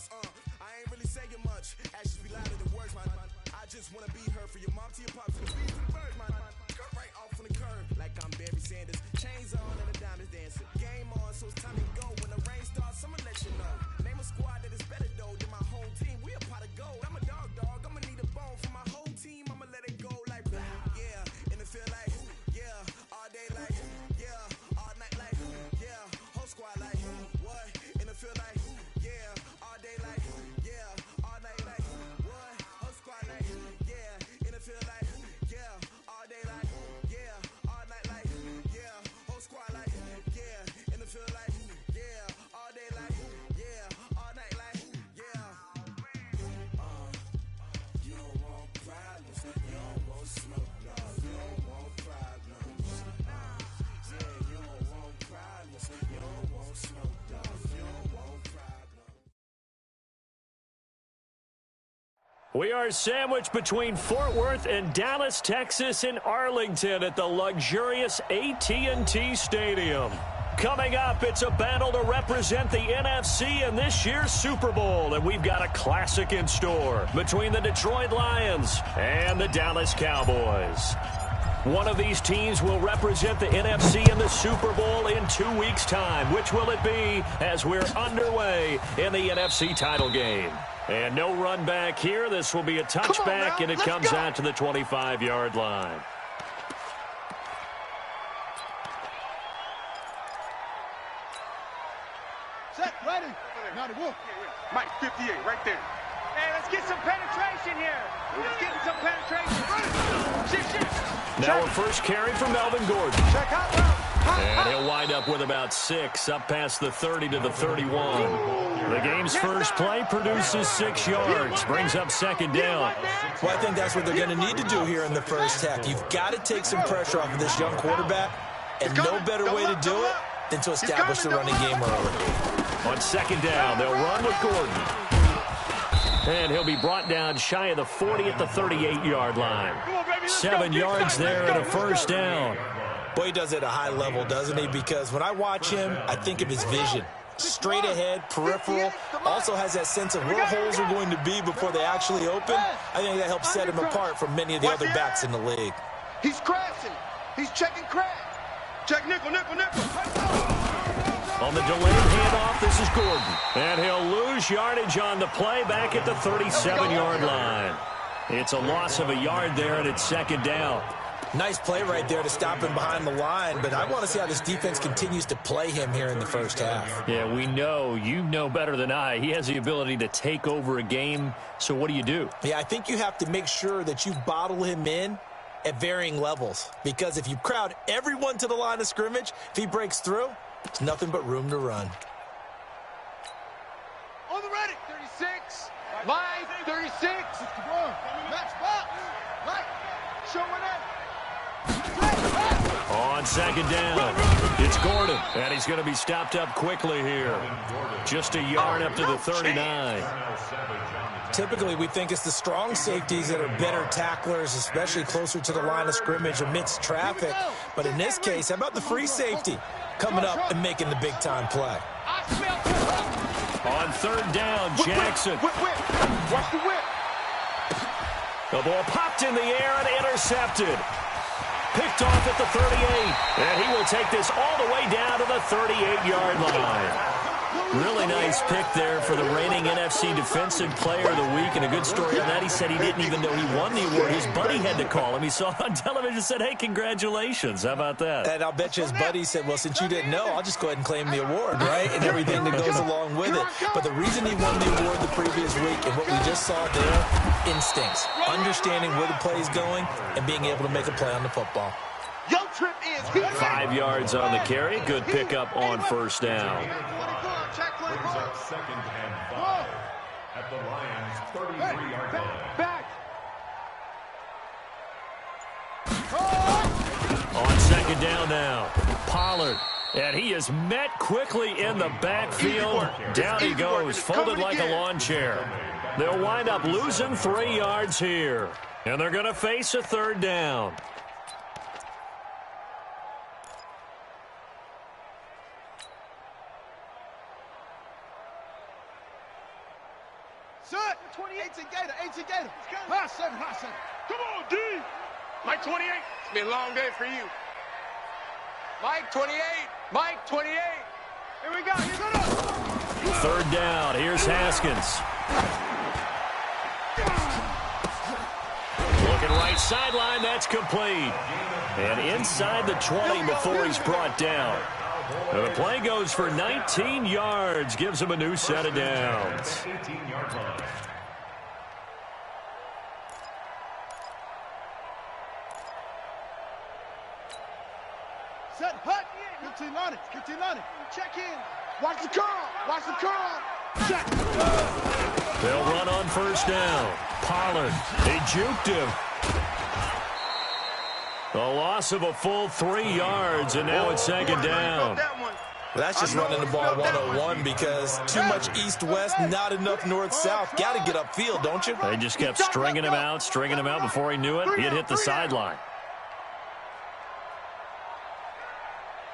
boss, I ain't really saying much. Actions be louder than words, man. I just wanna be heard for your mom to your pops, to the bees to the birds, man. Cut right off on the curb, like I'm Barry Sanders. Chains on and the diamonds dancing. Game on, so it's time to go. When the rain starts, I'ma let you know. Name a squad that is better though than my home team. We a pot of gold. I'm a dog. I'ma need a bone for my whole team. I'ma let it go like blah. Yeah, and it feel like yeah, all day like yeah, all night like yeah, whole squad like what? And it feel like yeah, all day like yeah, all night like what? Whole squad like yeah, and it feel like yeah, all day like yeah, all night like yeah, whole squad like yeah, and it feel like yeah, all day like yeah, all night like yeah. You don't want problems, you don't want smoke, no, you don't want problems. Yeah, you don't want problems, you don't want smoke, dog, you don't want problems. We are sandwiched between Fort Worth and Dallas, Texas, in Arlington at the luxurious AT&T Stadium. Coming up, it's a battle to represent the NFC in this year's Super Bowl, and we've got a classic in store between the Detroit Lions and the Dallas Cowboys. One of these teams will represent the NFC in the Super Bowl in 2 weeks' time. Which will it be as we're underway in the NFC title game? And no run back here. This will be a touchback, and it comes out to the 25-yard line. Set, ready. Now the wolf. Mike, 58, right there. Hey, let's get some penetration here. Let's get some penetration. Now a first carry for Melvin Gordon. Check out. And he'll wind up with about 6, up past the 30 to the 31. The game's first play produces 6 yards, brings up second down. Well, I think that's what they're going to need to do here in the first half. You've got to take some pressure off of this young quarterback, and no better way to do it than to establish the running game early. On second down, they'll run with Gordon. And he'll be brought down shy of the 40 at the 38-yard line. 7 yards there and a first down. Boy, he does it at a high level, doesn't he? Because when I watch him, I think of his vision. Straight ahead, peripheral, also has that sense of where holes are going to be before they actually open. I think that helps set him apart from many of the other backs in the league. He's crashing. He's checking crash. Check nickel. On the delayed handoff, this is Gordon. And he'll lose yardage on the play back at the 37-yard line. It's a loss of a yard there, and it's second down. Nice play right there to stop him behind the line, but I want to see how this defense continues to play him here in the first half. Yeah, we know. You know better than I. He has the ability to take over a game, so what do? Yeah, I think you have to make sure that you bottle him in at varying levels, because if you crowd everyone to the line of scrimmage, if he breaks through, it's nothing but room to run. On the ready. 36. Line 36. Match box. Right. Showing it. On second down, it's Gordon, and he's going to be stopped up quickly here. Just a yard up to the 39. Typically, we think it's the strong safeties that are better tacklers, especially closer to the line of scrimmage amidst traffic. But in this case, how about the free safety coming up and making the big-time play? On third down, Jackson. Watch the whip. The ball popped in the air and intercepted. Picked off at the 38, and he will take this all the way down to the 38-yard line. Really nice pick there for the reigning NFC Defensive Player of the Week, and a good story on that. He said he didn't even know he won the award. His buddy had to call him. He saw it on television and said, hey, congratulations. How about that? And I'll bet you his buddy said, well, since you didn't know, I'll just go ahead and claim the award, right? And everything that goes along with it. But the reason he won the award the previous week and what we just saw there, instincts, understanding where the play is going and being able to make a play on the football. Yo trip is 5 yards on the carry. Good pickup on first down. Brings up second and 5 at the Lions' 33-yard line. back. On second down now, Pollard. And he is met quickly in the backfield. Down he goes, folded like a lawn chair. They'll wind up losing 3 yards here. And they're going to face a third down. High center. Come on, D. Mike 28. It's been a long day for you. Mike 28. Mike 28. Here we go. Third down. Here's Haskins. Looking right sideline. That's complete. And inside the 20 before he's brought down. And the play goes for 19 yards. Gives him a new set of downs. 18-yard line. Set, hut. Good team on it. Check in. Watch the curl. Check. They'll run on first down. Pollard. They juked him. A loss of a full 3 yards, and now it's second down. Well, that's just running the ball 101 because too much east-west, not enough north-south. Got to get upfield, don't you? They just kept stringing him out before he knew it. He had hit the sideline.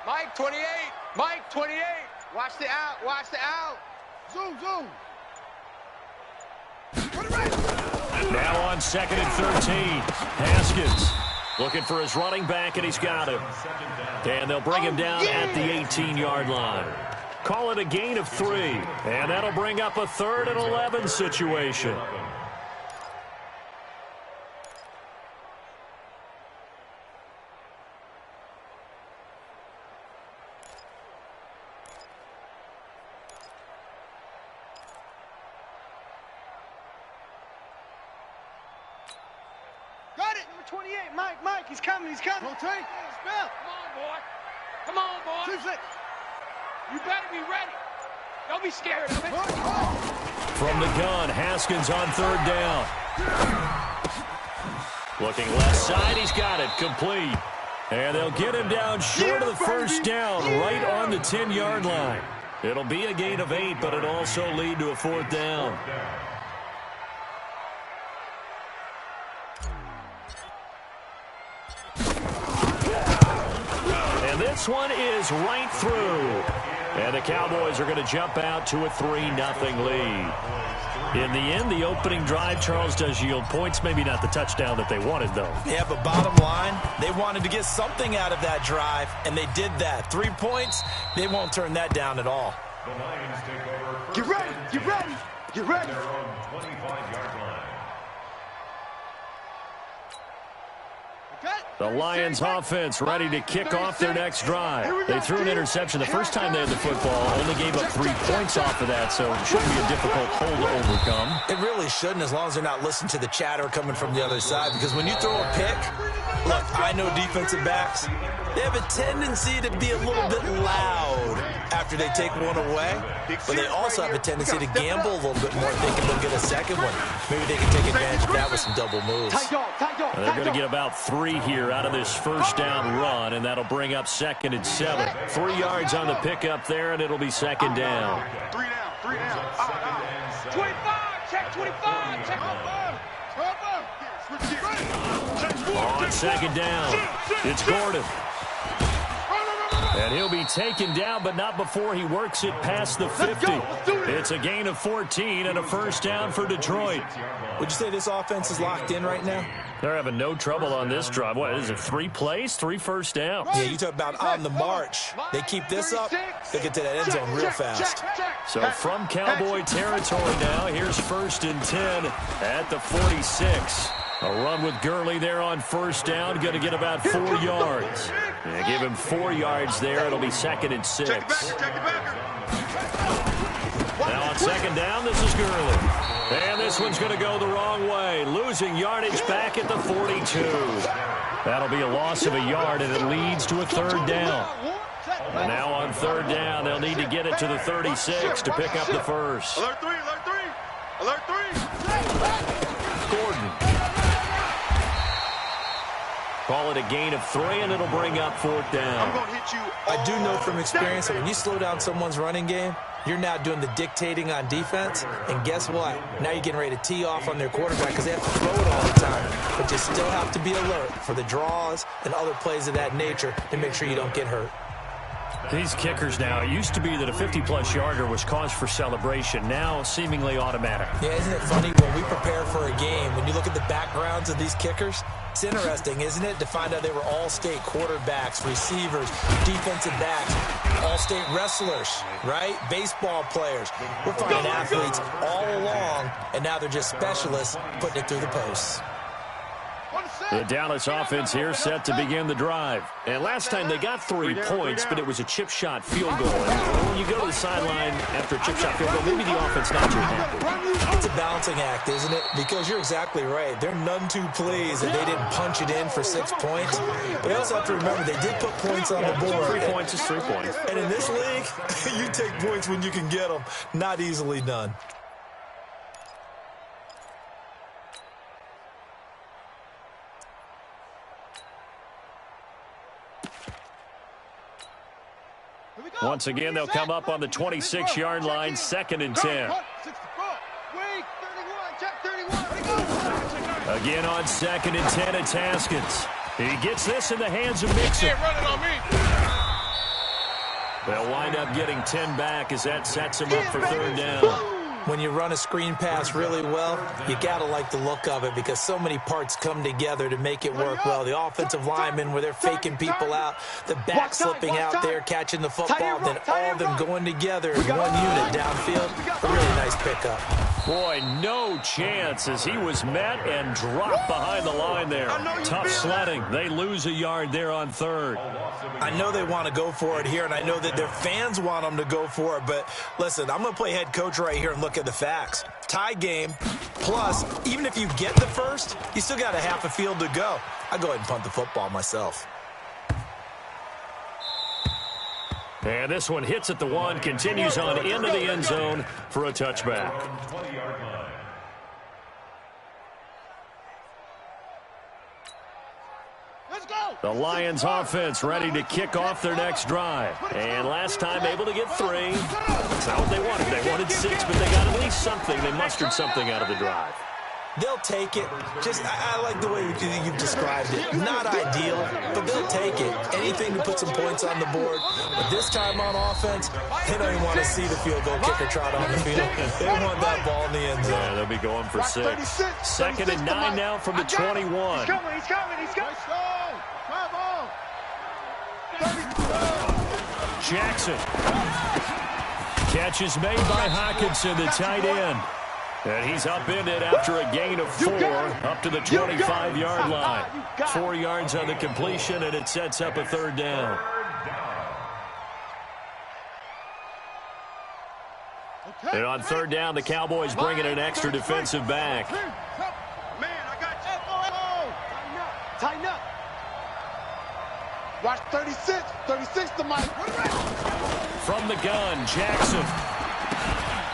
Mike 28. Mike 28. Watch the out. Zoom. Now on second and 13. Haskins looking for his running back, and he's got him. And they'll bring him down at the 18-yard line. Call it a gain of 3. And that'll bring up a 3rd and 11 situation. Got it. Number 28. Mike. He's coming. Rotate. Spell. Come on, boy. 2-6. You better be ready. Don't be scared of it. From the gun, Haskins on third down. Looking left side, he's got it, complete. And they'll get him down short of the first down, right on the 10-yard line. It'll be a gain of 8, but it'll also lead to a 4th down. And this one is right through. And the Cowboys are going to jump out to a 3-0 lead. In the end, the opening drive, Charles, does yield points. Maybe not the touchdown that they wanted, though. Yeah, but bottom line, they wanted to get something out of that drive, and they did that. 3 points, they won't turn that down at all. The Lions take over. Get ready. They're on 25-yard line. The Lions offense ready to kick off their next drive. They threw an interception the first time they had the football, only gave up 3 points off of that, so it shouldn't be a difficult hole to overcome. It really shouldn't, as long as they're not listening to the chatter coming from the other side, because when you throw a pick, look, I know defensive backs, they have a tendency to be a little bit loud after they take one away, but they also have a tendency to gamble a little bit more thinking they'll get a second one. Maybe they can take advantage of that with some double moves. They're going to get about 3 here out of this first down run, and that'll bring up 2nd and 7. 3 yards on the pickup there, and it'll be 2nd down. 3 down. 25. Check 25. Check 25. On 2nd down, it's Gordon. And he'll be taken down, but not before he works it past the 50. It's a gain of 14 and a first down for Detroit. Would you say this offense is locked in right now? They're having no trouble on this drive. What is it, 3 plays, 3 first downs? Yeah, you talk about on the march. They keep this up, they'll get to that end zone real fast. So from Cowboy territory now, here's 1st and 10 at the 46. A run with Gurley there on first down, going to get about 4 yards. And give him 4 yards there. It'll be 2nd and 6. Now on 2nd down, this is Gurley. And this one's going to go the wrong way. Losing yardage back at the 42. That'll be a loss of a yard, and it leads to a 3rd down. And now on 3rd down, they'll need to get it to the 36 to pick up the first. Alert 3. Gordon. Call it a gain of 3, and it'll bring up 4th down. I'm going to hit you. I do know from experience that when you slow down someone's running game, you're now doing the dictating on defense, and guess what? Now you're getting ready to tee off on their quarterback because they have to throw it all the time. But you still have to be alert for the draws and other plays of that nature to make sure you don't get hurt. These kickers now, it used to be that a 50-plus yarder was cause for celebration. Now, seemingly automatic. Yeah, isn't it funny when we prepare for a game, when you look at the backgrounds of these kickers? It's interesting, isn't it, to find out they were all-state quarterbacks, receivers, defensive backs, all-state wrestlers, right? Baseball players. We're finding athletes all along, and now they're just specialists putting it through the posts. The Dallas offense here set to begin the drive. And last time they got 3 points, but it was a chip shot field goal. And when you go to the sideline after a chip shot field goal, maybe the offense not too happy. It's a balancing act, isn't it? Because you're exactly right. They're none too pleased that they didn't punch it in for 6 points. But they also have to remember they did put points on the board. 3 points is 3 points. And in this league, you take points when you can get them. Not easily done. Once again, they'll come up on the 26-yard line, 2nd and 10. Again on 2nd and 10, it's Haskins. He gets this in the hands of Mixon. They'll wind up getting 10 back as that sets him up for 3rd down. When you run a screen pass really well, you got to like the look of it because so many parts come together to make it work well. The offensive linemen where they're faking people out, the back slipping out there, catching the football, then all of them going together in one unit downfield. A really nice pickup. Boy, no chance as he was met and dropped behind the line there. Tough sledding. They lose a yard there on 3rd. I know they want to go for it here, and I know that their fans want them to go for it, but listen, I'm going to play head coach right here and look at the facts. Tie game, plus, even if you get the first, you still got a half a field to go. I go ahead and punt the football myself. And this one hits at the 1, continues on into the end zone for a touchback. The Lions offense ready to kick off their next drive. And last time able to get 3. That's not what they wanted. They wanted 6, but they got at least something. They mustered something out of the drive. They'll take it. Just, I like the way you've described it. Not ideal, but they'll take it. Anything to put some points on the board. But this time on offense, they don't even want to see the field goal kicker trot on the field. They want that ball in the end zone. Yeah, they'll be going for 6. 2nd and 9 now from the 21. He's coming. Jackson. Catch is made by Hockenson, the tight end. And he's upended after a gain of 4 up to the 25-yard line. 4 yards on the completion, and it sets up a 3rd down. And on 3rd down, the Cowboys bring in an extra defensive back. Man, I got you. Tighten up. Watch 36 to Mike. From the gun, Jackson.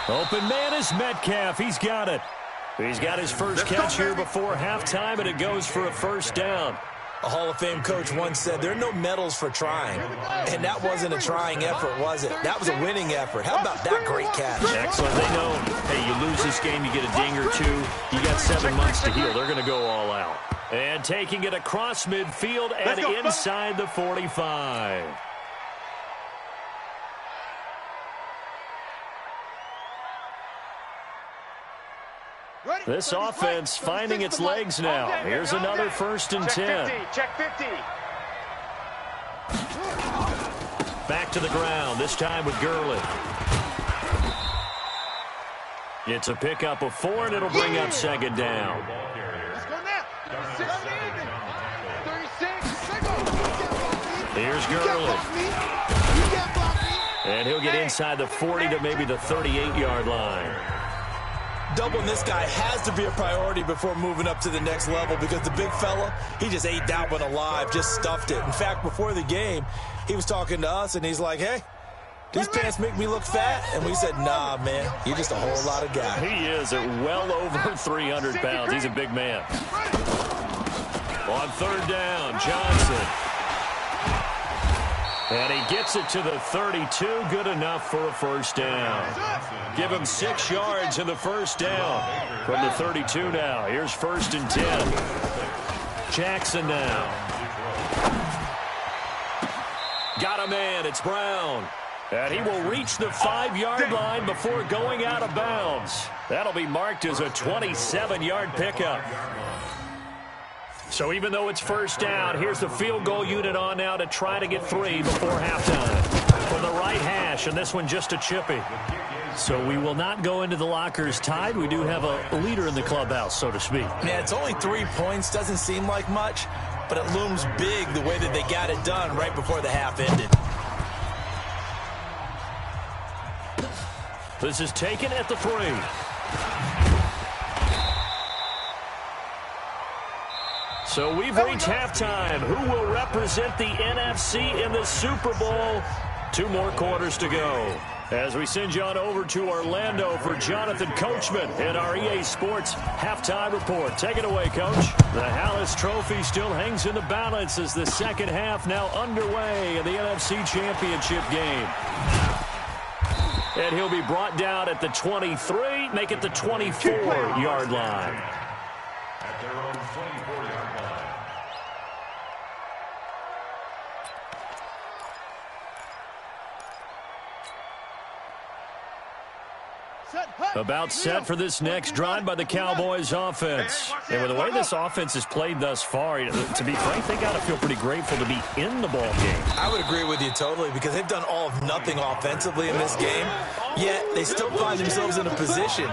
Open man is Metcalf. He's got it. He's got his first catch here before halftime, and it goes for a 1st down. A Hall of Fame coach once said, there are no medals for trying. And that wasn't a trying effort, was it? That was a winning effort. How about that great catch? Excellent. They know, hey, you lose this game, you get a ding or 2. You got 7 months to heal. They're going to go all out. And taking it across midfield and inside the 45. This offense finding its legs now. Here's another 1st and 10. Check 50. Back to the ground, this time with Gurley. It's a pickup of 4, and it'll bring up 2nd down. Let's go now. 36. Here's Gurley. And he'll get inside the 40 to maybe the 38-yard line. Doubling this guy has to be a priority before moving up to the next level because the big fella, he just ate that one alive, just stuffed it. In fact, before the game, he was talking to us, and he's like, hey, these pants make me look fat? And we said, nah, man, you're just a whole lot of guy. He is at well over 300 pounds. He's a big man. On 3rd down, Johnson. And he gets it to the 32, good enough for a 1st down. Give him 6 yards in the 1st down from the 32 now. Here's 1st and 10. Jackson now. Got a man. It's Brown. And he will reach the 5-yard line before going out of bounds. That'll be marked as a 27-yard pickup. So even though it's first down, here's the field goal unit on now to try to get 3 before halftime. From the right hash, and this one just a chippy. So we will not go into the lockers tied. We do have a leader in the clubhouse, so to speak. Yeah, it's only 3 points. Doesn't seem like much, but it looms big the way that they got it done right before the half ended. This is taken at the 3. So we've reached halftime. Who will represent the NFC in the Super Bowl? 2 more quarters to go. As we send you on over to Orlando for Jonathan Coachman in our EA Sports halftime report. Take it away, Coach. The Hallis Trophy still hangs in the balance as the second half now underway in the NFC Championship game. And he'll be brought down at the 23, make it the 24-yard line. At their own 24-yard line. About set for this next drive by the Cowboys offense. And with the way this offense has played thus far, to be frank, they got to feel pretty grateful to be in the ball game. I would agree with you totally because they've done all of nothing offensively in this game, yet they still find themselves in a position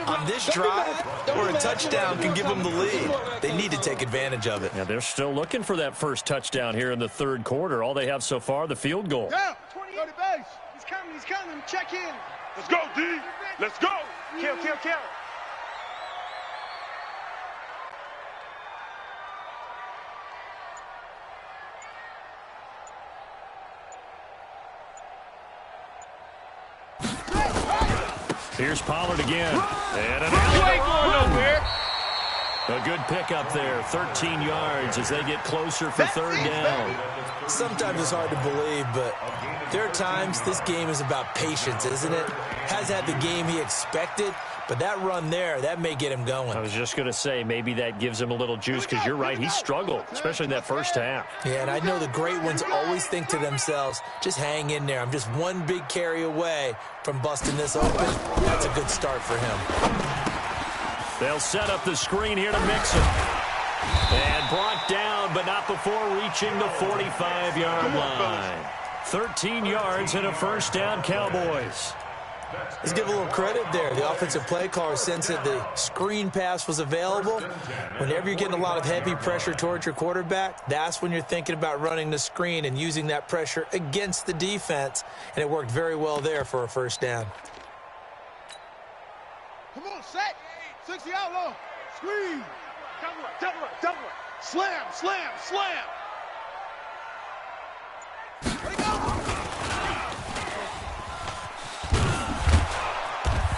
on this drive where a touchdown can give them the lead. They need to take advantage of it. Yeah, they're still looking for that first touchdown here in the third quarter. All they have so far, the field goal. Go to base. He's coming. Check in. Let's go, D. Let's go. Kill. Here's Pollard again. And an alley. A good pickup there. 13 yards as they get closer for third down. Sometimes it's hard to believe, but there are times this game is about patience, isn't it? Has had the game he expected, but that run there, that may get him going. I was just going to say, maybe that gives him a little juice because you're right, he struggled, especially in that first half. Yeah, and I know the great ones always think to themselves, just hang in there. I'm just one big carry away from busting this open. That's a good start for him. They'll set up the screen here to Mixon. And brought down, but not before reaching the 45-yard line. 13 yards and a first down, Cowboys. Let's give a little credit there. The offensive play caller sensed that the screen pass was available. Whenever you're getting a lot of heavy pressure towards your quarterback, that's when you're thinking about running the screen and using that pressure against the defense. And it worked very well there for a first down. Come on, set. 60 out low. Squeeze. Double up. Slam.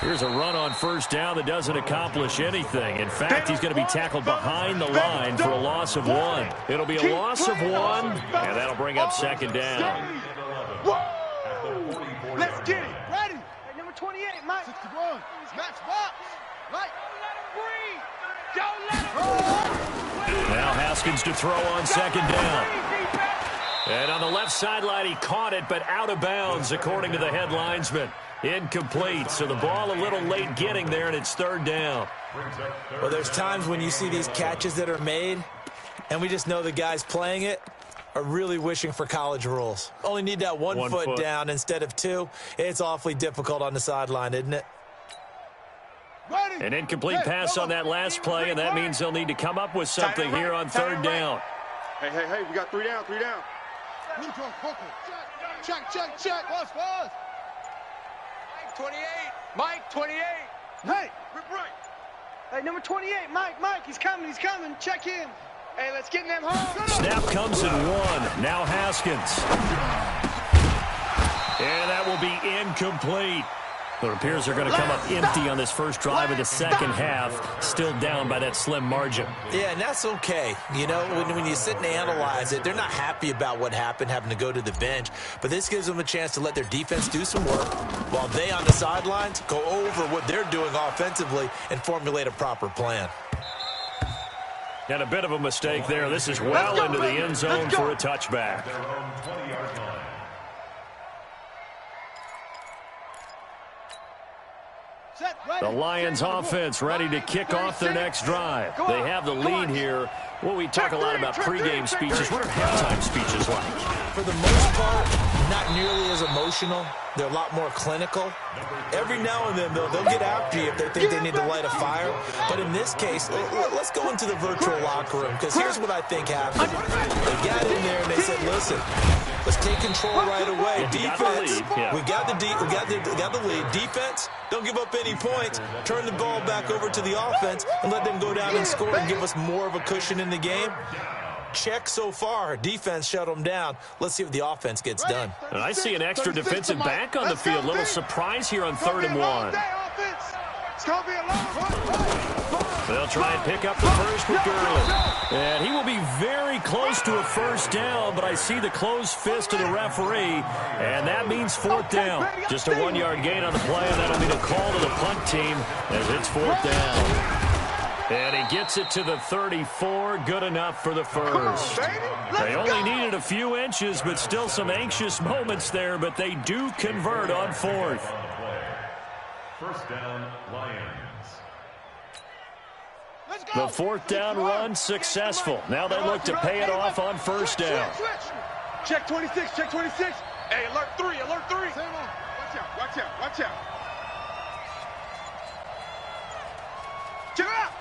Here's a run on first down that doesn't accomplish anything. In fact, he's going to be tackled behind the line for a loss of 1. It'll be a loss of 1, and that'll bring up second down. Let's get it. Ready. Hey, number 28, Mike. 61. Match box. Right. Don't let him breathe. Now Haskins to throw on second down. And on the left sideline, he caught it, but out of bounds, according to the head linesman. Incomplete, so the ball a little late getting there, and it's third down. Well, there's times when you see these catches that are made, and we just know the guys playing it are really wishing for college rules. Only need that one foot down instead of 2. It's awfully difficult on the sideline, isn't it? An incomplete pass on that last play, and that means they'll need to come up with something here on third down. Hey, we got 3 down. Check. Pause. 28. Mike, 28. Hey. Rip right. Hey, number 28, Mike, he's coming. Check in. Hey, let's get them home. Snap comes in 1. Now Haskins. And that will be incomplete. It appears they're going to come up empty on this first drive of the second half, still down by that slim margin. Yeah, and that's okay. You know, when you sit and analyze it, they're not happy about what happened, having to go to the bench. But this gives them a chance to let their defense do some work while they on the sidelines go over what they're doing offensively and formulate a proper plan. And a bit of a mistake there. This is well into the end zone for a touchback. Their own 20-yard line. The Lions offense ready to kick off their next drive. They have the lead here. Well, we talk a lot about pregame speeches. What are halftime speeches like? For the most part, not nearly as emotional. They're a lot more clinical. Every now and then, they'll get after you if they think they need to light a fire. But in this case, let's go into the virtual locker room, because here's what I think happened. They got in there and they said, listen, let's take control right away. Defense, we got the lead. Defense, don't give up any points. Turn the ball back over to the offense and let them go down and score and give us more of a cushion in the game. Check so far. Defense shut them down. Let's see what the offense gets done. And I see an extra defensive back on the field. Little surprise here on 3rd and 1. They'll try and pick up the first with Gurley. And he will be very close to a first down, but I see the closed fist of the referee, and that means 4th down. Just a 1-yard gain on the play, and that'll be the call to the punt team as it's 4th down. And he gets it to the 34, good enough for the first. They only needed a few inches, but still some anxious moments there, but they do convert on 4th. First down, Lions. The 4th down run successful. Now they look to pay it off on 1st down. Check 26, check 26. Hey, alert 3, alert 3. Watch out, watch out, watch out. Check it out.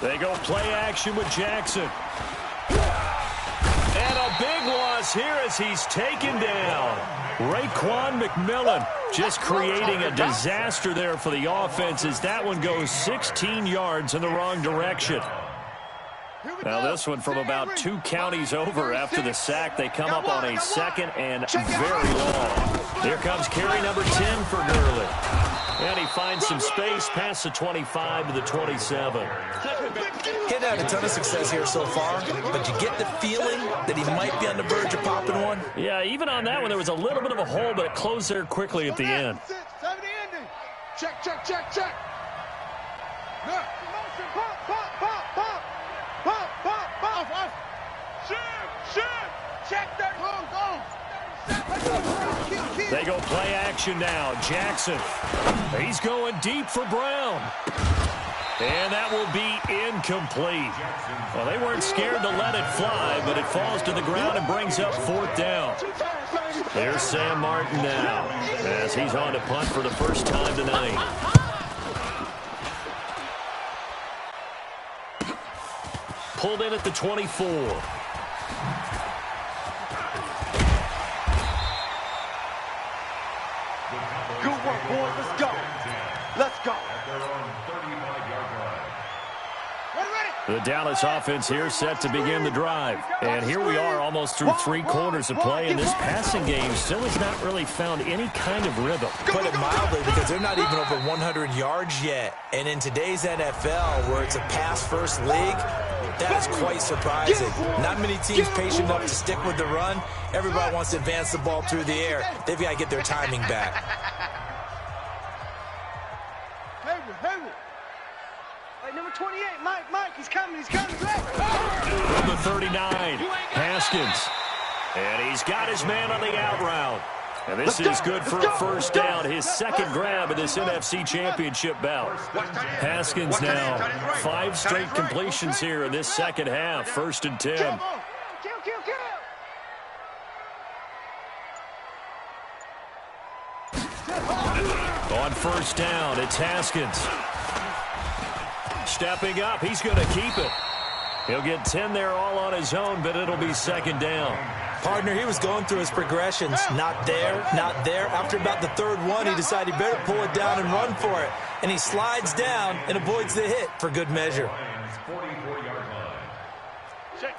They go play action with Jackson. And a big loss here as he's taken down. Raekwon McMillan just creating a disaster there for the offense as that one goes 16 yards in the wrong direction. Now this one from about 2 counties over after the sack. They come up on a 2nd and very long. Here comes carry number 10 for Gurley. And he finds some space past the 25 to the 27. He'd had a ton of success here so far, but you get the feeling that he might be on the verge of popping one. Yeah, even on that one, there was a little bit of a hole, but it closed there quickly at the end. Check, check, check, check. Pop, pop, pop, pop. Pop, pop, pop. Off. Shoot. Check that. Go. They go play action now. Jackson. He's going deep for Brown. And that will be incomplete. Well, they weren't scared to let it fly, but it falls to the ground and brings up 4th down. There's Sam Martin now as he's on to punt for the first time tonight. Pulled in at the 24. Good work, boys. Let's go. Let's go. The Dallas offense here set to begin the drive. And here we are almost through 3 quarters of play, and this passing game still has not really found any kind of rhythm. Put it mildly, because they're not even over 100 yards yet. And in today's NFL, where it's a pass-first league, that is quite surprising. Not many teams patient enough to stick with the run. Everybody wants to advance the ball through the air. They've got to get their timing back. Number 28, Mike, he's coming. Number 39, Haskins. And he's got his man on the out route. And this is good for a first down, his 2nd grab of this NFC Championship bout. Haskins now, 5 straight completions here in this second half, 1st and 10. Kill. On 1st down, it's Haskins. Stepping up, he's going to keep it. He'll get 10 there all on his own, but it'll be 2nd down. Partner, he was going through his progressions. Not there, not there. After about the 3rd one, he decided he better pull it down and run for it. And he slides down and avoids the hit for good measure. Check.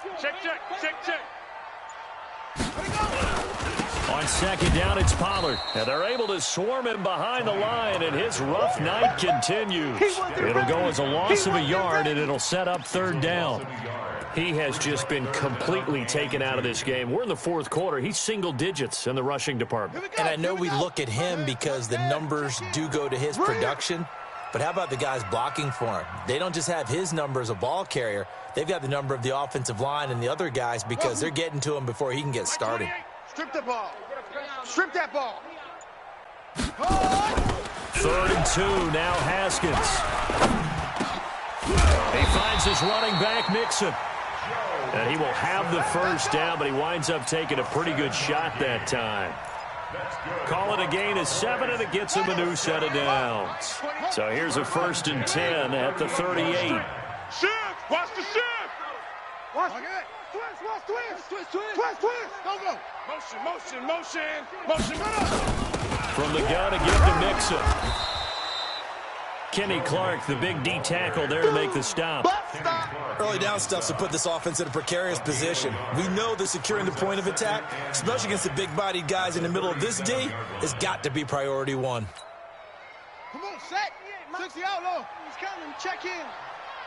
On 2nd down, it's Pollard. And they're able to swarm him behind the line, and his rough night continues. It'll go as a loss of a yard, and it'll set up 3rd down. He has just been completely taken out of this game. We're in the 4th quarter. He's single digits in the rushing department. And I know we look at him because the numbers do go to his production. But how about the guys blocking for him? They don't just have his number as a ball carrier. They've got the number of the offensive line and the other guys because they're getting to him before he can get started. Strip the ball. Strip that ball. 3rd and 2, now Haskins. He finds his running back, Mixon. And he will have the first down, but he winds up taking a pretty good shot that time. Call it a gain of 7, and it gets him a new set of downs. So here's a 1st and 10 at the 38. Shift! Watch the shift! Watch it! Twist! Go! Motion! From the gun, a give to Mixon. Kenny Clark, the big D tackle there to make the stop. Early down stuff to put this offense in a precarious position. We know that securing the point of attack, especially against the big-bodied guys in the middle of this D, has got to be priority 1. Come on, set. 60 out low. He's coming. Check in.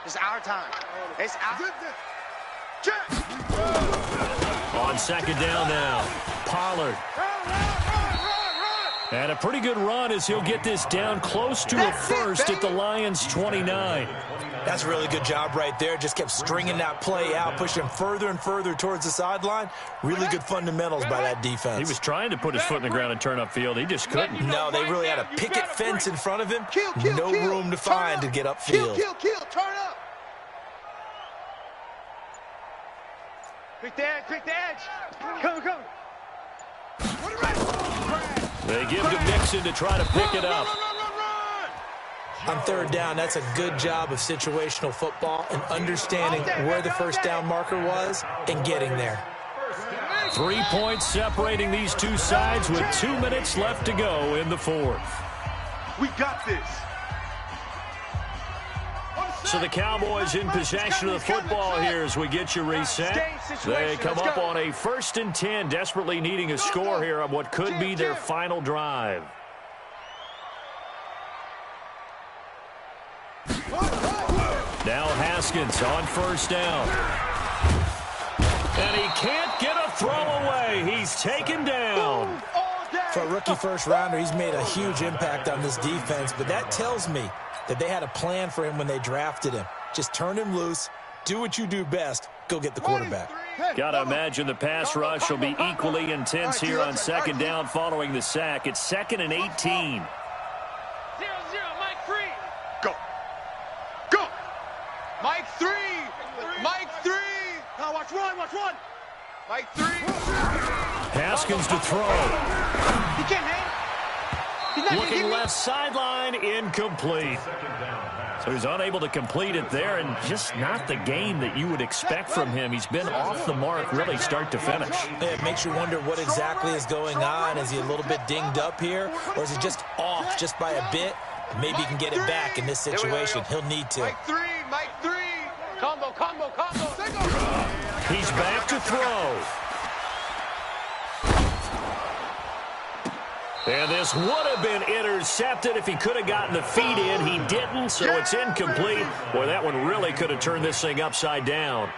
It's our time. It's our Check. On 2nd down now, Pollard. And a pretty good run as he'll get this down close to a first at the Lions' 29. That's a really good job right there. Just kept stringing that play out, pushing him further and further towards the sideline. Really good fundamentals by that defense. He was trying to put his foot in the ground and turn upfield. He just couldn't. No, they really had a picket fence in front of him. No room to find to get upfield. Kill. Turn up. Quick the edge. Come. They give to Mixon to try to pick it up. On 3rd down, that's a good job of situational football and understanding where the first down marker was and getting there. 3 points separating these two sides with 2 minutes left to go in the 4th. We got this. So the Cowboys in possession of the football here as we get you reset. They come up on a 1st and 10, desperately needing a score here on what could be their final drive. Now Haskins on 1st down. And he can't get a throw away. He's taken down. For a rookie first-rounder, he's made a huge impact on this defense, but that tells me that they had a plan for him when they drafted him. Just turn him loose, do what you do best, go get the quarterback. Gotta imagine the pass rush will be equally intense here on 2nd down following the sack. It's 2nd and 18. 0-0, Mike 3. Go. Mike 3. Now watch one. Mike 3. Haskins to throw. He can't hang. He's not Looking left sideline, incomplete. So he's unable to complete it there, and just not the game that you would expect from him. He's been off the mark really start to finish. It makes you wonder what exactly is going on. Is he a little bit dinged up here, or is he just off just by a bit? Maybe he can get it back in this situation. He'll need to. Mike 3. Combo. He's back to throw. And this would have been intercepted if he could have gotten the feet in. He didn't, so it's incomplete. Boy, that one really could have turned this thing upside down.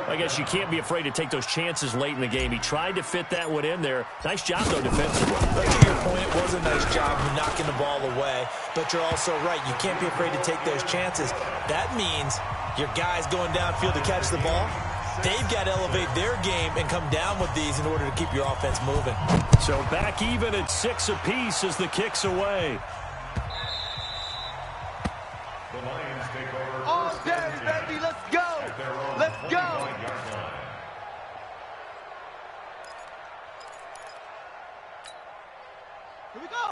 I guess you can't be afraid to take those chances late in the game. He tried to fit that one in there. Nice job, though, defensively. But to your point, it was a nice job knocking the ball away. But you're also right. You can't be afraid to take those chances. That means your guys going downfield to catch the ball, they've got to elevate their game and come down with these in order to keep your offense moving. So back even at 6 apiece as the kick's away. The Lions take over. All day, baby. Let's go.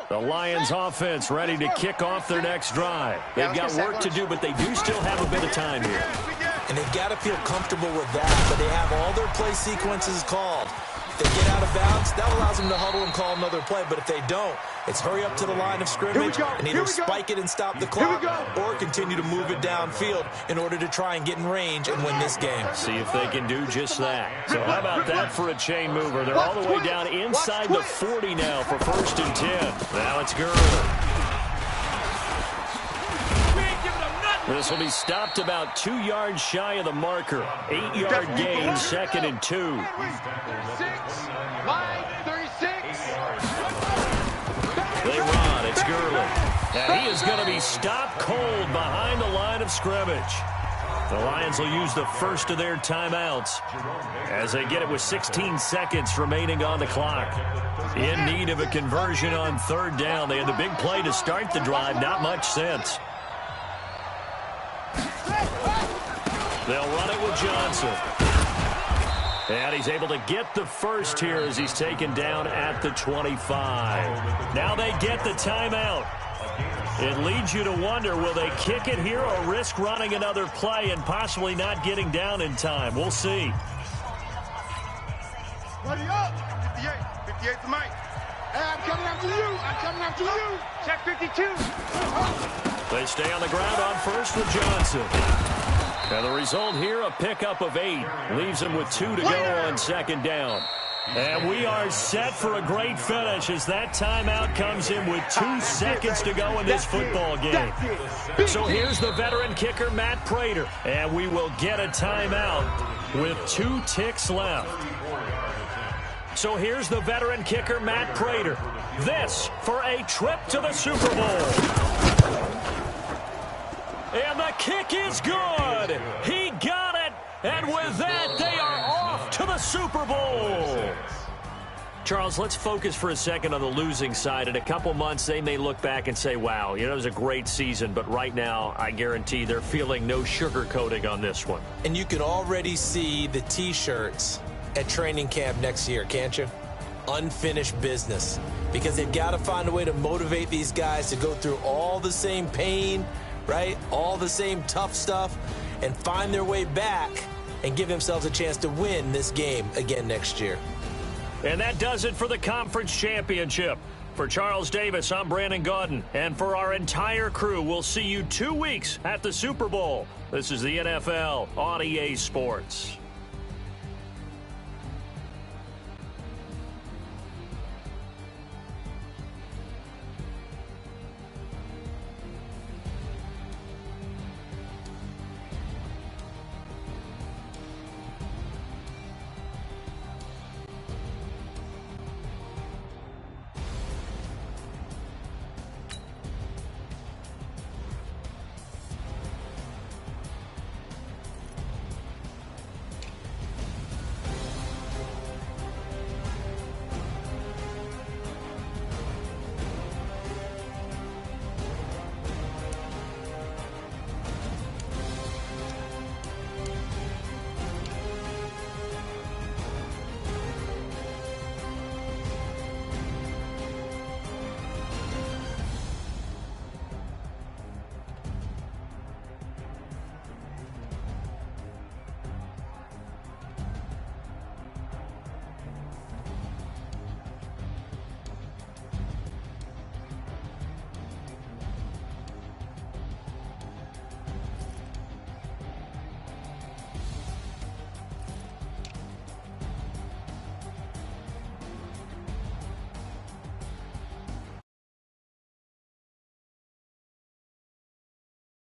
The Lions offense ready to kick off their next drive. They've got work to do, but they do still have a bit of time here. And they've got to feel comfortable with that, but they have all their play sequences called. If they get out of bounds, that allows them to huddle and call another play. But if they don't, it's hurry up to the line of scrimmage and either spike it and stop the clock or continue to move it downfield in order to try and get in range and win this game. See if they can do just that. So how about that for a chain mover? They're all the way down inside the 40 now for 1st and 10. Now it's Gurley. This will be stopped about 2 yards shy of the marker. 8-yard gain, 2nd and 2. Mike 36. They run. It's Gurley. And he is going to be stopped cold behind the line of scrimmage. The Lions will use the first of their timeouts as they get it with 16 seconds remaining on the clock. In need of a conversion on third down. They had the big play to start the drive. Not much sense. They'll run it with Johnson. And he's able to get the first here as he's taken down at the 25. Now they get the timeout. It leads you to wonder, will they kick it here or risk running another play and possibly not getting down in time? We'll see. Ready up. 58 to Mike. Hey, I'm coming after you. I'm coming after you. Check 52. They stay on the ground on first with Johnson. And the result here, a pickup of 8. Leaves him with 2 to go on second down. And we are set for a great finish as that timeout comes in with 2 seconds to go in this football game. So here's the veteran kicker, Matt Prater. And we will get a timeout with 2 ticks left. So here's the veteran kicker, Matt Prater. This for a trip to the Super Bowl. And the kick is good. He got it. And with that, they are off to the Super Bowl. Charles, let's focus for a second on the losing side. In a couple months, they may look back and say, wow, it was a great season. But right now, I guarantee they're feeling no sugarcoating on this one. And you can already see the T-shirts at training camp next year, can't you? Unfinished business. Because they've got to find a way to motivate these guys to go through all the same pain, right? All the same tough stuff, and find their way back and give themselves a chance to win this game again next year. And that does it for the conference championship. For Charles Davis, I'm Brandon Gaudin. And for our entire crew, we'll see you 2 weeks at the Super Bowl. This is the NFL on EA Sports.